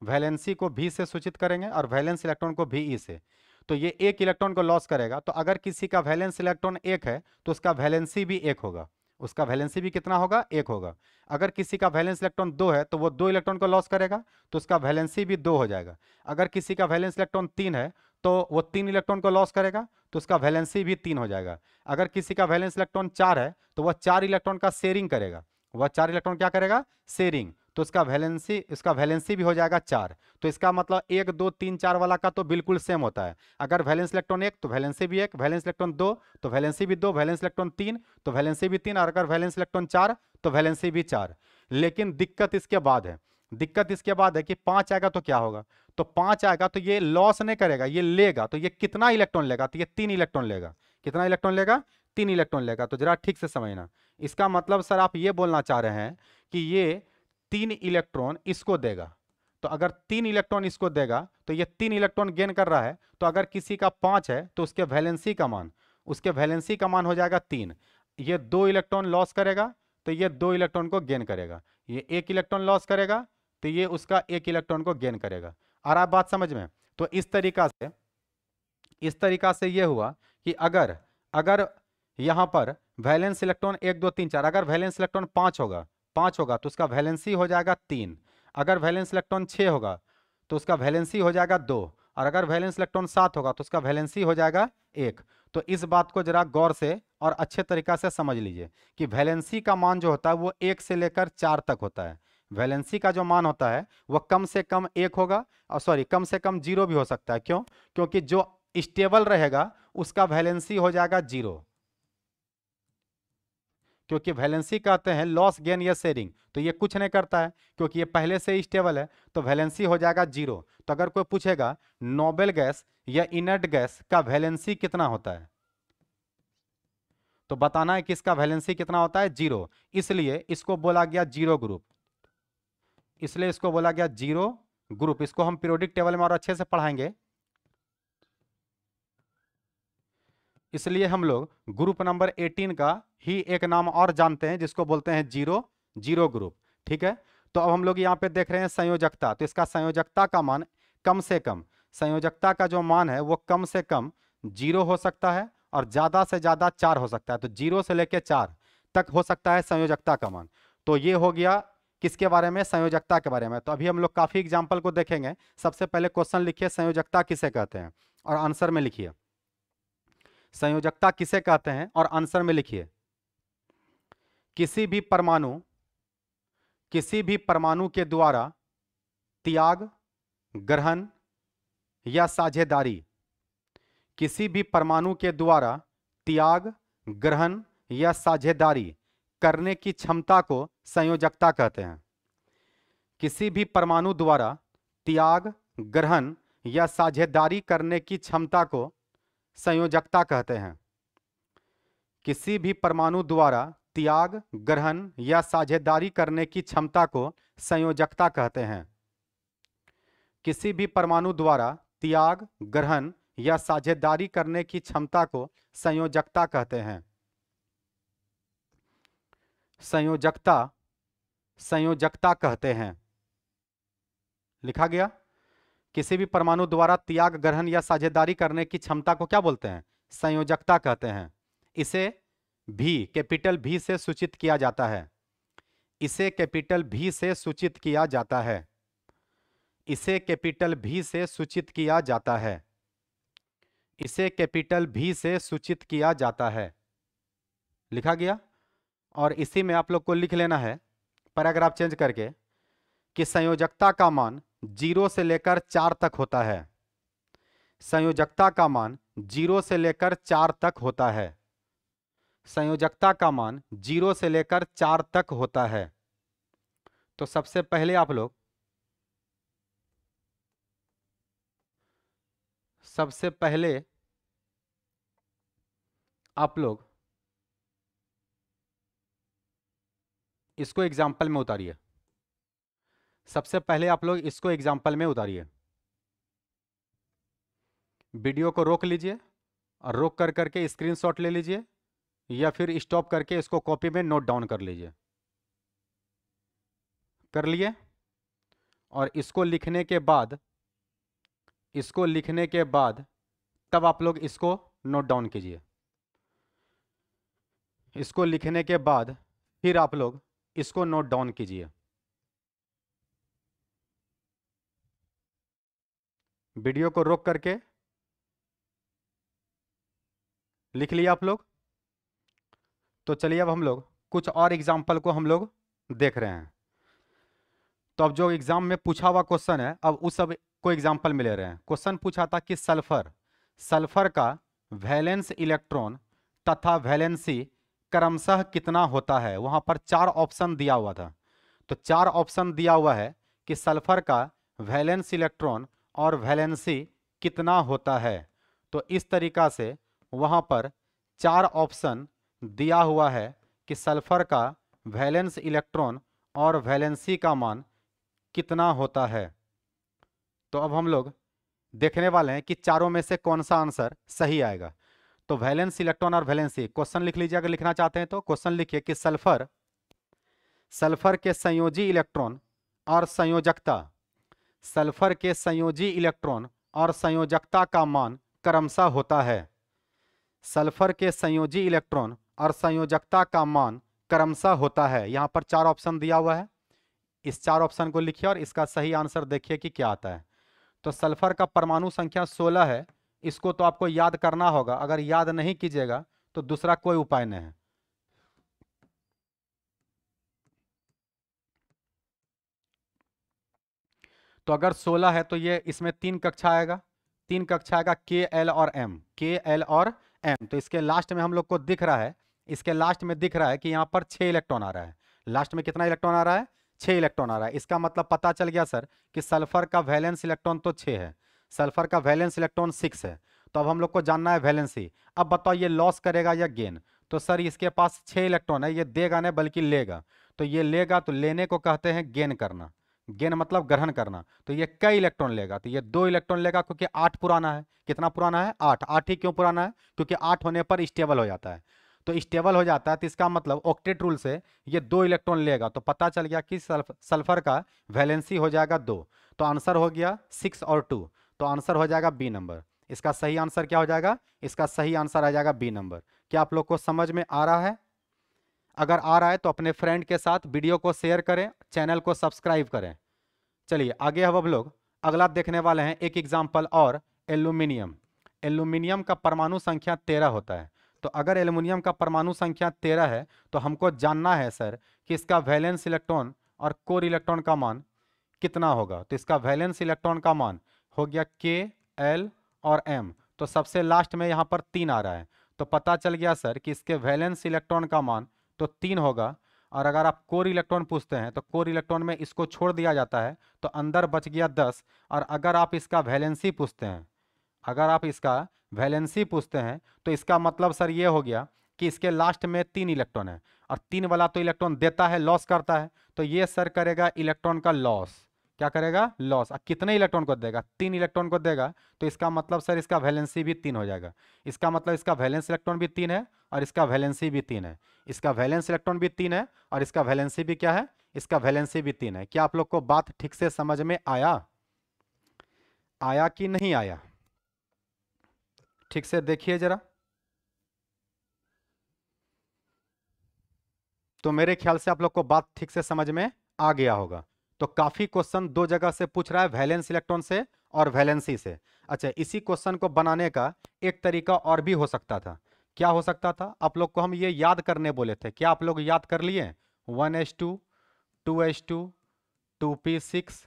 वैलेंसी को भी से सूचित करेंगे और वैलेंस इलेक्ट्रॉन को भी ई से, तो ये एक इलेक्ट्रॉन को लॉस करेगा। तो अगर किसी का वैलेंस इलेक्ट्रॉन एक है तो उसका वैलेंसी भी एक होगा, उसका वैलेंसी भी कितना होगा, एक होगा। अगर किसी का वैलेंस इलेक्ट्रॉन दो है तो वो दो इलेक्ट्रॉन को लॉस करेगा, तो उसका वैलेंसी भी दो हो जाएगा। अगर किसी का वैलेंस इलेक्ट्रॉन तीन है तो वो तीन इलेक्ट्रॉन को लॉस करेगा, तो उसका वैलेंसी भी तीन हो जाएगा। अगर किसी का वैलेंस इलेक्ट्रॉन चार है तो वह चार इलेक्ट्रॉन का शेयरिंग करेगा, वह चार इलेक्ट्रॉन क्या करेगा, शेयरिंग, तो उसका वैलेंसी भी हो जाएगा चार। तो इसका मतलब एक दो तीन चार वाला का तो बिल्कुल सेम होता है। अगर वैलेंस इलेक्ट्रॉन एक तो वैलेंसी भी एक, वैलेंस इलेक्ट्रॉन दो तो वैलेंसी भी दो, वैलेंस इलेक्ट्रॉन तीन तो वैलेंसी भी तीन, और अगर वैलेंस इलेक्ट्रॉन चार तो वैलेंसी भी चार। लेकिन दिक्कत इसके बाद है, दिक्कत इसके बाद है कि पांच आएगा तो क्या होगा, तो पांच आएगा तो ये लॉस नहीं करेगा, ये लेगा। तो ये कितना इलेक्ट्रॉन लेगा, तो ये तीन इलेक्ट्रॉन लेगा। कितना इलेक्ट्रॉन लेगा, तीन इलेक्ट्रॉन लेगा। तो जरा ठीक से समझना, इसका मतलब सर आप ये बोलना चाह रहे हैं कि ये तीन इलेक्ट्रॉन इसको देगा। तो अगर तीन इलेक्ट्रॉन इसको देगा तो ये तीन इलेक्ट्रॉन गेन कर रहा है। तो अगर किसी का पांच है तो उसके वैलेंसी का मान हो जाएगा तीन। ये दो इलेक्ट्रॉन लॉस करेगा तो ये दो इलेक्ट्रॉन को गेन करेगा, ये एक इलेक्ट्रॉन लॉस करेगा तो ये उसका एक इलेक्ट्रॉन को गेन करेगा। आ रहा है बात समझ में। तो इस तरीका से ये हुआ कि अगर अगर यहां पर वैलेंस इलेक्ट्रॉन एक दो तीन चार, अगर वैलेंस इलेक्ट्रॉन पांच होगा तो उसका वैलेंसी हो जाएगा तीन। अगर वैलेंस इलेक्ट्रॉन 6 होगा तो उसका वैलेंसी हो जाएगा दो, और अगर वैलेंस इलेक्ट्रॉन 7 होगा तो उसका वैलेंसी हो जाएगा एक। तो इस बात को जरा गौर से और अच्छे तरीका से समझ लीजिए कि वैलेंसी का मान जो होता है वो एक से लेकर चार तक होता है। वैलेंसी का जो मान होता है वह कम से कम एक होगा, और सॉरी कम से कम जीरो भी हो सकता है। क्यों, क्योंकि जो स्टेबल रहेगा उसका वैलेंसी हो जाएगा जीरो, क्योंकि वैलेंसी कहते हैं लॉस गेन या शेयरिंग, तो ये कुछ नहीं करता है क्योंकि ये पहले से ही स्टेबल है, तो वैलेंसी हो जाएगा जीरो। तो अगर कोई पूछेगा नोबेल गैस या इनर्ट गैस का वैलेंसी कितना होता है, तो बताना है कि इसका वैलेंसी कितना होता है, जीरो। इसलिए इसको बोला गया जीरो ग्रुप, इसलिए इसको बोला गया जीरो ग्रुप। इसको हम पीरियोडिक टेबल में और अच्छे से पढ़ाएंगे। इसलिए हम लोग ग्रुप नंबर 18 का ही एक नाम और जानते हैं जिसको बोलते हैं जीरो ग्रुप। ठीक है, तो अब हम लोग यहाँ पे देख रहे हैं संयोजकता। तो इसका संयोजकता का मान कम से कम, संयोजकता का जो मान है वो कम से कम जीरो हो सकता है और ज्यादा से ज्यादा चार हो सकता है। तो जीरो से लेकर चार तक हो सकता है संयोजकता का मान। तो ये हो गया किसके बारे में, संयोजकता के बारे में। तो अभी हम लोग काफी एग्जाम्पल को देखेंगे। सबसे पहले क्वेश्चन लिखिए संयोजकता किसे कहते हैं, और आंसर में लिखिए संयोजकता किसे कहते हैं, और आंसर में लिखिए किसी भी परमाणु के द्वारा त्याग, ग्रहण या साझेदारी, किसी भी परमाणु के द्वारा त्याग, ग्रहण या साझेदारी करने की क्षमता को संयोजकता कहते हैं। किसी भी परमाणु द्वारा त्याग, ग्रहण या साझेदारी करने की क्षमता को संयोजकता कहते हैं। किसी भी परमाणु द्वारा त्याग, ग्रहण या साझेदारी करने की क्षमता को संयोजकता कहते हैं। किसी भी परमाणु द्वारा त्याग, ग्रहण या साझेदारी करने की क्षमता को संयोजकता कहते हैं। संयोजकता कहते हैं, लिखा गया। किसी भी परमाणु द्वारा त्याग, ग्रहण या साझेदारी करने की क्षमता को क्या बोलते हैं, संयोजकता कहते हैं। इसे भी कैपिटल भी से सूचित किया जाता है, इसे कैपिटल भी से सूचित किया जाता है, इसे कैपिटल भी से सूचित किया जाता है, इसे कैपिटल भी से सूचित किया जाता है। लिखा गया। और इसी में आप लोग को लिख लेना है पैराग्राफ चेंज करके कि संयोजकता का मान जीरो से लेकर चार तक होता है। संयोजकता का मान जीरो से लेकर चार तक होता है। संयोजकता का मान जीरो से लेकर चार तक होता है। तो सबसे पहले आप लोग इसको एग्जाम्पल में उतारिए। सबसे पहले आप लोग इसको एग्जाम्पल में उतारिए। वीडियो को रोक लीजिए और रोक कर करके स्क्रीनशॉट ले लीजिए या फिर स्टॉप करके इसको कॉपी में नोट डाउन कर लीजिए। कर लिए? और इसको लिखने के बाद तब आप लोग इसको नोट डाउन कीजिए। इसको लिखने के बाद फिर आप लोग इसको नोट डाउन कीजिए। वीडियो को रोक करके लिख लिया आप लोग? तो चलिए अब हम लोग कुछ और एग्जाम्पल को हम लोग देख रहे हैं। तो अब जो एग्जाम में पूछा हुआ क्वेश्चन है, अब उस सब को एग्जाम्पल में ले रहे हैं। क्वेश्चन पूछा था कि सल्फर का वैलेंस इलेक्ट्रॉन तथा वैलेंसी क्रमशः कितना होता है। वहां पर 4 ऑप्शन दिया हुआ था। तो 4 ऑप्शन दिया हुआ है कि सल्फर का वैलेंस इलेक्ट्रॉन और वैलेंसी कितना होता है। तो इस तरीका से वहां पर 4 ऑप्शन दिया हुआ है कि सल्फर का वैलेंस इलेक्ट्रॉन और वैलेंसी का मान कितना होता है। तो अब हम लोग देखने वाले हैं कि चारों में से कौन सा आंसर सही आएगा। तो वैलेंस इलेक्ट्रॉन और वैलेंसी क्वेश्चन लिख लीजिए। अगर लिखना चाहते हैं तो क्वेश्चन लिखिए कि सल्फर के संयोजी इलेक्ट्रॉन और संयोजकता का मान क्रमशः होता है। सल्फर के संयोजी इलेक्ट्रॉन और संयोजकता का मान क्रमशः होता है। यहां पर 4 ऑप्शन दिया हुआ है। इस 4 ऑप्शन को लिखिए और इसका सही आंसर देखिए कि क्या आता है। तो सल्फर का परमाणु संख्या 16 है। इसको तो आपको याद करना होगा। अगर याद नहीं कीजिएगा तो दूसरा कोई उपाय नहीं है। तो अगर 16 है तो ये इसमें 3 कक्षा आएगा। 3 कक्षा आएगा के एल और एम। तो इसके लास्ट में हम लोग को दिख रहा है, इसके लास्ट में दिख रहा है कि यहाँ पर 6 इलेक्ट्रॉन आ रहा है। लास्ट में कितना इलेक्ट्रॉन आ रहा है? 6 इलेक्ट्रॉन आ रहा है। इसका मतलब पता चल गया सर कि सल्फर का वैलेंस इलेक्ट्रॉन तो 6 है, सल्फर का वैलेंस इलेक्ट्रॉन 6 है। तो अब हम लोग को जानना है वैलेंसी। अब बताओ ये लॉस करेगा या गेन? तो सर इसके पास 6 इलेक्ट्रॉन है, ये देगा नहीं बल्कि लेगा। तो ये लेगा तो लेने को कहते हैं गेन करना। गेन मतलब ग्रहण करना। तो ये कई इलेक्ट्रॉन लेगा? तो ये 2 इलेक्ट्रॉन लेगा क्योंकि 8 पुराना है। कितना पुराना है? 8। 8 ही क्यों पुराना है? क्योंकि 8 होने पर स्टेबल हो जाता है। तो स्टेबल हो जाता है तो इसका मतलब ऑक्टेट रूल से ये 2 इलेक्ट्रॉन लेगा। तो पता चल गया कि सल्फर का वैलेंसी हो जाएगा 2। तो आंसर हो गया 6 और 2। तो आंसर हो जाएगा बी नंबर। इसका सही आंसर क्या हो जाएगा? इसका सही आंसर आ जाएगा बी नंबर। क्या आप लोग को समझ में आ रहा है? अगर आ रहा है तो अपने फ्रेंड के साथ वीडियो को शेयर करें, चैनल को सब्सक्राइब करें। चलिए आगे अब लोग अगला देखने वाले हैं एक एग्जाम्पल और। एल्यूमिनियम। एल्यूमिनियम का परमाणु संख्या 13 होता है। तो अगर एल्यूमिनियम का परमाणु संख्या 13 है तो हमको जानना है सर कि इसका वैलेंस इलेक्ट्रॉन और कोर इलेक्ट्रॉन का मान कितना होगा। तो इसका वैलेंस इलेक्ट्रॉन का मान हो गया के, एल और एम। तो सबसे लास्ट में यहाँ पर 3 आ रहा है। तो पता चल गया सर कि इसके वैलेंस इलेक्ट्रॉन का मान तो 3 होगा। और अगर आप कोर इलेक्ट्रॉन पूछते हैं तो कोर इलेक्ट्रॉन में इसको छोड़ दिया जाता है तो अंदर बच गया 10। और अगर आप इसका वैलेंसी पूछते हैं, तो इसका मतलब सर ये हो गया कि इसके लास्ट में 3 इलेक्ट्रॉन है। और 3 वाला तो इलेक्ट्रॉन देता है, लॉस करता है। तो ये सर करेगा इलेक्ट्रॉन का लॉस। क्या करेगा? लॉस। और कितने इलेक्ट्रॉन को देगा? 3 इलेक्ट्रॉन को देगा। तो इसका मतलब सर इसका वैलेंसी भी 3 हो जाएगा। इसका मतलब इसका वैलेंस इलेक्ट्रॉन भी 3 है और इसका वैलेंसी भी 3 है। इसका वैलेंस इलेक्ट्रॉन भी 3 है और इसका वैलेंसी भी क्या है? इसका वैलेंसी भी 3 है। क्या आप लोग को बात ठीक से समझ में आया कि नहीं आया? ठीक से देखिए जरा। तो मेरे ख्याल से आप लोग को बात ठीक से समझ में आ गया होगा। तो काफी क्वेश्चन 2 जगह से पूछ रहा है, वैलेंस इलेक्ट्रॉन से और वैलेंसी से। अच्छा, इसी क्वेश्चन को बनाने का एक तरीका और भी हो सकता था। क्या हो सकता था? आप लोग को हम ये याद करने बोले थे, क्या आप लोग याद कर लिए? 1s2, 2s2, 2p6,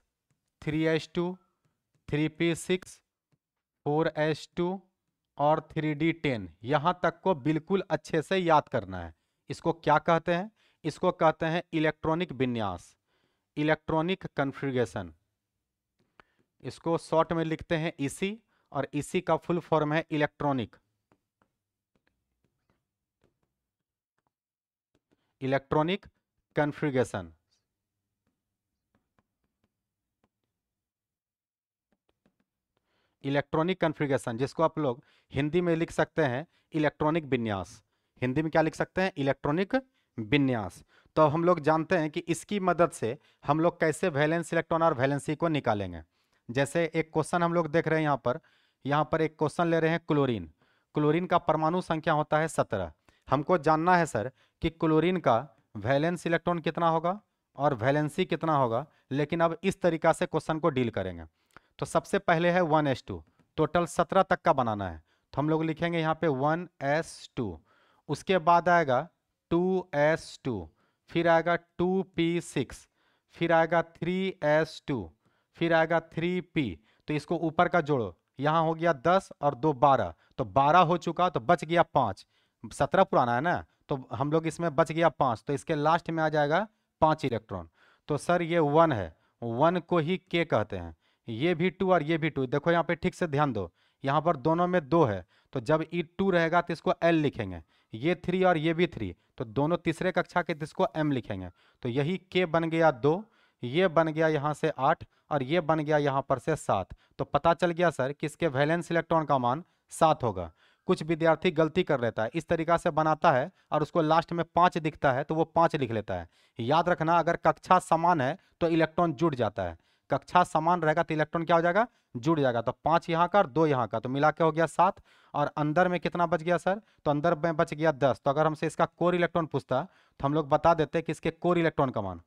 3s2, 3p6, 4s2 और 3d10। यहां तक को बिल्कुल अच्छे से याद करना है। इसको क्या कहते हैं? इसको कहते हैं इलेक्ट्रॉनिक विन्यास, इलेक्ट्रॉनिक कॉन्फ़िगरेशन। इसको शॉर्ट में लिखते हैं इसी, और इसी का फुल फॉर्म है इलेक्ट्रॉनिक कॉन्फ़िगरेशन। इलेक्ट्रॉनिक कॉन्फ़िगरेशन, जिसको आप लोग हिंदी में लिख सकते हैं इलेक्ट्रॉनिक विन्यास। हिंदी में क्या लिख सकते हैं? इलेक्ट्रॉनिक विन्यास। तो हम लोग जानते हैं कि इसकी मदद से हम लोग कैसे वैलेंस इलेक्ट्रॉन और वैलेंसी को निकालेंगे। जैसे एक क्वेश्चन हम लोग देख रहे हैं यहाँ पर एक क्वेश्चन ले रहे हैं क्लोरीन। क्लोरीन का परमाणु संख्या होता है 17। हमको जानना है सर कि क्लोरीन का वैलेंस इलेक्ट्रॉन कितना होगा और वैलेंसी कितना होगा, लेकिन अब इस तरीका से क्वेश्चन को डील करेंगे। तो सबसे पहले है 1s2, टोटल 17 तक का बनाना है, तो हम लोग लिखेंगे यहाँ पे 1s2। उसके बाद आएगा 2s2, फिर आएगा 2p6, फिर आएगा 3s2, फिर आएगा 3p। तो इसको ऊपर का जोड़ो, यहाँ हो गया 10 और 2 12, तो 12 हो चुका, तो बच गया 5। 17 पुराना है ना, तो हम लोग इसमें बच गया 5, तो इसके लास्ट में आ जाएगा 5 इलेक्ट्रॉन। तो सर ये 1 है, 1 को ही के कहते हैं। ये भी 2 और ये भी 2, देखो यहाँ पे ठीक से ध्यान दो, यहाँ पर दोनों में 2 है, तो जब ई 2 रहेगा तो इसको एल लिखेंगे। ये 3 और ये भी 3, तो दोनों तीसरे कक्षा के, तो इसको एम लिखेंगे। तो यही के बन गया 2, ये बन गया यहाँ से 8 और ये बन गया यहाँ पर से 7। तो पता चल गया सर कि इसके वैलेंस इलेक्ट्रॉन का मान 7 होगा। कुछ विद्यार्थी गलती कर लेता है, इस तरीका से बनाता है और उसको लास्ट में 5 दिखता है तो वो 5 लिख लेता है। याद रखना, अगर कक्षा समान है तो इलेक्ट्रॉन जुड़ जाता है। कक्षा समान रहेगा तो इलेक्ट्रॉन क्या हो जाएगा? जुड़ जाएगा। तो 5 यहाँ का और 2 यहाँ का, तो मिला के हो गया 7। और अंदर में कितना बच गया सर? तो अंदर में बच गया 10। तो अगर हमसे इसका कोर इलेक्ट्रॉन पूछता तो हम लोग बता देते कि इसके कोर इलेक्ट्रॉन का मान,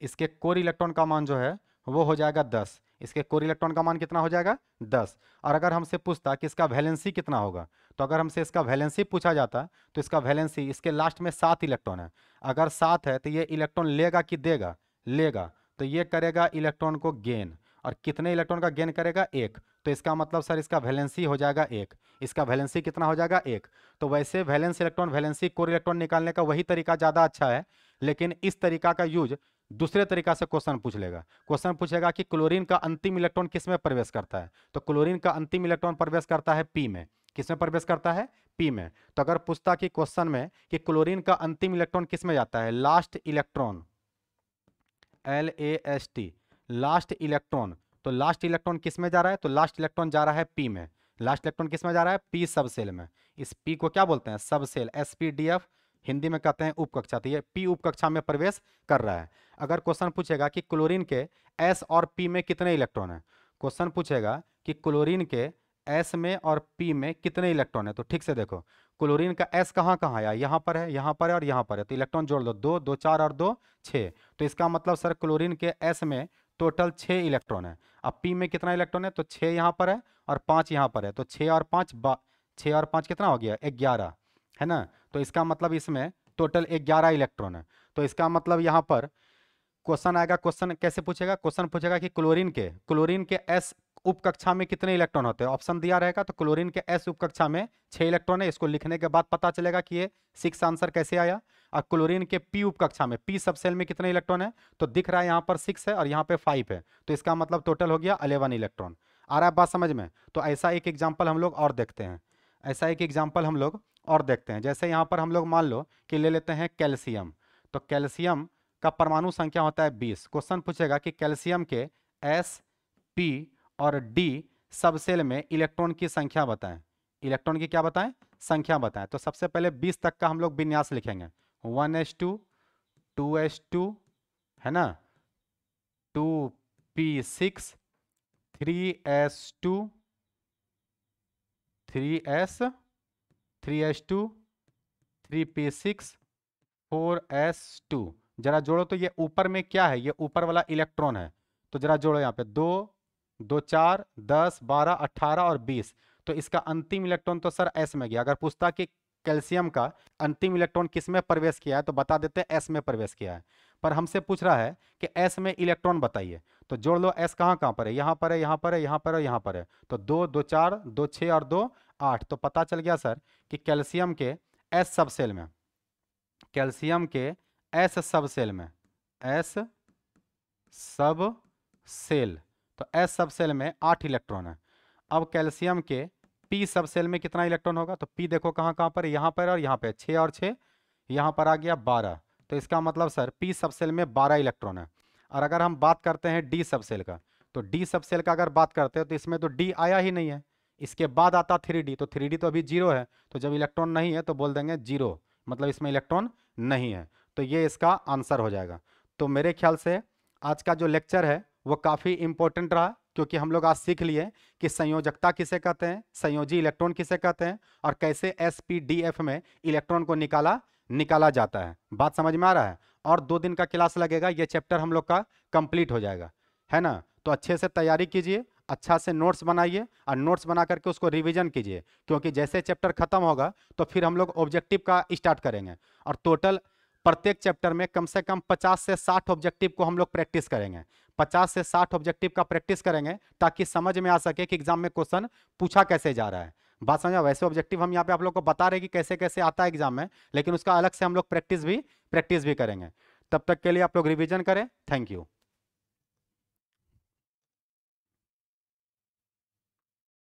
इसके कोर इलेक्ट्रॉन का मान जो है वो हो जाएगा 10। इसके कोर इलेक्ट्रॉन का मान कितना हो जाएगा? 10। और अगर हमसे पूछता कि इसका वैलेंसी कितना होगा, तो अगर हमसे इसका वैलेंसी पूछा जाता तो इसका वैलेंसी, इसके लास्ट में 7 इलेक्ट्रॉन है, अगर 7 है तो ये इलेक्ट्रॉन लेगा कि देगा? लेगा। तो ये करेगा इलेक्ट्रॉन को गेन, और कितने इलेक्ट्रॉन का गेन करेगा? 1। तो इसका मतलब सर इसका वैलेंसी हो जाएगा 1। इसका वैलेंसी कितना हो जाएगा? 1। तो वैसे valence electron, valency, core electron निकालने का वही तरीका ज़्यादा अच्छा है, लेकिन इस तरीका का यूज दूसरे तरीका से क्वेश्चन पूछ लेगा। क्वेश्चन पूछेगा कि क्लोरीन का अंतिम इलेक्ट्रॉन किस में प्रवेश करता है, तो क्लोरीन का अंतिम इलेक्ट्रॉन प्रवेश करता है पी में। किस में प्रवेश करता है? पी में। तो अगर पूछता कि क्वेश्चन में कि क्लोरीन का अंतिम इलेक्ट्रॉन किस में जाता है, last electron, LAST, last electron, तो लास्ट इलेक्ट्रॉन किस में जा रहा है? तो लास्ट इलेक्ट्रॉन जा रहा है पी में। लास्ट इलेक्ट्रॉन किस में जा रहा है? पी सब सेल में। इस पी को क्या बोलते हैं? सब सेल, SPDF हिंदी में कहते हैं उपकक्षा। तो ये पी उपकक्षा में प्रवेश कर रहा है। अगर क्वेश्चन पूछेगा कि क्लोरीन के एस और पी में कितने इलेक्ट्रॉन है, क्वेश्चन पूछेगा कि क्लोरीन के एस में और पी में कितने इलेक्ट्रॉन है, तो ठीक से देखो, क्लोरीन का एस कहाँ कहाँ है? यहाँ पर है, यहाँ पर है और यहाँ पर है, तो इलेक्ट्रॉन जोड़ दो, 2 2 4 और 2 6। तो इसका मतलब सर क्लोरीन के एस में टोटल 6 इलेक्ट्रॉन है। अब पी में कितना इलेक्ट्रॉन है? तो 6 यहाँ पर है और 5 यहाँ पर है, तो 6 और 5 6 और 5 कितना हो गया? 11, है ना। तो इसका मतलब इसमें टोटल 11 इलेक्ट्रॉन है। तो इसका मतलब यहाँ पर क्वेश्चन आएगा, क्वेश्चन कैसे पूछेगा? क्वेश्चन पूछेगा कि क्लोरीन के एस उपकक्षा में कितने इलेक्ट्रॉन होते हैं, ऑप्शन दिया रहेगा। तो क्लोरीन के एस उपकक्षा में 6 इलेक्ट्रॉन है, इसको लिखने के बाद पता चलेगा कि ये 6 आंसर कैसे आया। और क्लोरीन के पी उपकक्षा में, पी सब सेल में कितने इलेक्ट्रॉन है, तो दिख रहा है यहाँ पर 6 है और यहाँ पे 5 है, तो इसका मतलब टोटल हो गया 11 इलेक्ट्रॉन। आ रहा है बात समझ में? तो ऐसा एक एग्जाम्पल हम लोग और देखते हैं, ऐसा एक एग्जाम्पल हम लोग और देखते हैं। जैसे यहाँ पर हम लोग मान लो कि ले लेते हैं कैल्शियम, तो कैल्शियम का परमाणु संख्या होता है 20। क्वेश्चन पूछेगा कि कैल्शियम के एस, पी और डी सब सेल में इलेक्ट्रॉन की संख्या बताएं। इलेक्ट्रॉन की क्या बताएं? संख्या बताएं। तो सबसे पहले 20 तक का हम लोग विन्यास लिखेंगे। 1s2, 2s2, है ना, 2p6, 3s2, 3s2, 3p6, 4s2। जरा जोड़ो तो ये ऊपर में क्या है? ये ऊपर वाला इलेक्ट्रॉन है, तो जरा जोड़ो यहाँ पे 2 2 4 10 12 18 और 20। तो इसका अंतिम इलेक्ट्रॉन तो सर एस में गया। अगर पूछता कि कैल्शियम का अंतिम इलेक्ट्रॉन किस में प्रवेश किया है, तो बता देते हैं एस में प्रवेश किया है। पर हमसे पूछ रहा है कि एस में इलेक्ट्रॉन बताइए, तो जोड़ लो, एस कहाँ कहाँ पर है? यहाँ पर है, यहाँ पर है, यहाँ पर है, यहाँ पर है। तो 2 2 4 2 6 और 2 8। तो पता चल गया सर कि कैल्शियम के एस सब सेल में, कैल्शियम के एस सब सेल में, एस सब सेल, तो एस सब सेल में 8 इलेक्ट्रॉन है। अब कैल्शियम के पी सब सेल में कितना इलेक्ट्रॉन होगा? तो पी देखो कहाँ कहाँ पर, यहाँ पर और यहाँ पे 6 और 6, यहाँ पर आ गया 12। तो इसका मतलब सर पी सब सेल में 12 इलेक्ट्रॉन है। और अगर हम बात करते हैं डी सब सेल का, तो डी सब सेल का अगर बात करते हैं तो इसमें तो डी आया ही नहीं है, इसके बाद आता 3D, तो 3D तो अभी जीरो है, तो जब इलेक्ट्रॉन नहीं है तो बोल देंगे जीरो, मतलब इसमें इलेक्ट्रॉन नहीं है, तो ये इसका आंसर हो जाएगा। तो मेरे ख्याल से आज का जो लेक्चर है वो काफ़ी इंपॉर्टेंट रहा, क्योंकि हम लोग आज सीख लिए कि संयोजकता किसे कहते हैं, संयोजी इलेक्ट्रॉन किसे कहते हैं, और कैसे SPDF में इलेक्ट्रॉन को निकाला जाता है। बात समझ में आ रहा है? और 2 दिन का क्लास लगेगा, ये चैप्टर हम लोग का कंप्लीट हो जाएगा, है ना? तो अच्छे से तैयारी कीजिए, अच्छा से नोट्स बनाइए और नोट्स बना करके उसको रिवीजन कीजिए, क्योंकि जैसे चैप्टर खत्म होगा तो फिर हम लोग ऑब्जेक्टिव का स्टार्ट करेंगे, और टोटल प्रत्येक चैप्टर में कम से कम 50 से 60 ऑब्जेक्टिव को हम लोग प्रैक्टिस करेंगे। 50 से 60 ऑब्जेक्टिव का प्रैक्टिस करेंगे ताकि समझ में आ सके कि एग्जाम में क्वेश्चन पूछा कैसे जा रहा है। बात समझा? वैसे ऑब्जेक्टिव हम यहाँ पे आप लोग को बता रहे हैं कि कैसे कैसे आता है एग्जाम में, लेकिन उसका अलग से हम लोग प्रैक्टिस भी करेंगे। तब तक के लिए आप लोग रिवीजन करें। Thank you.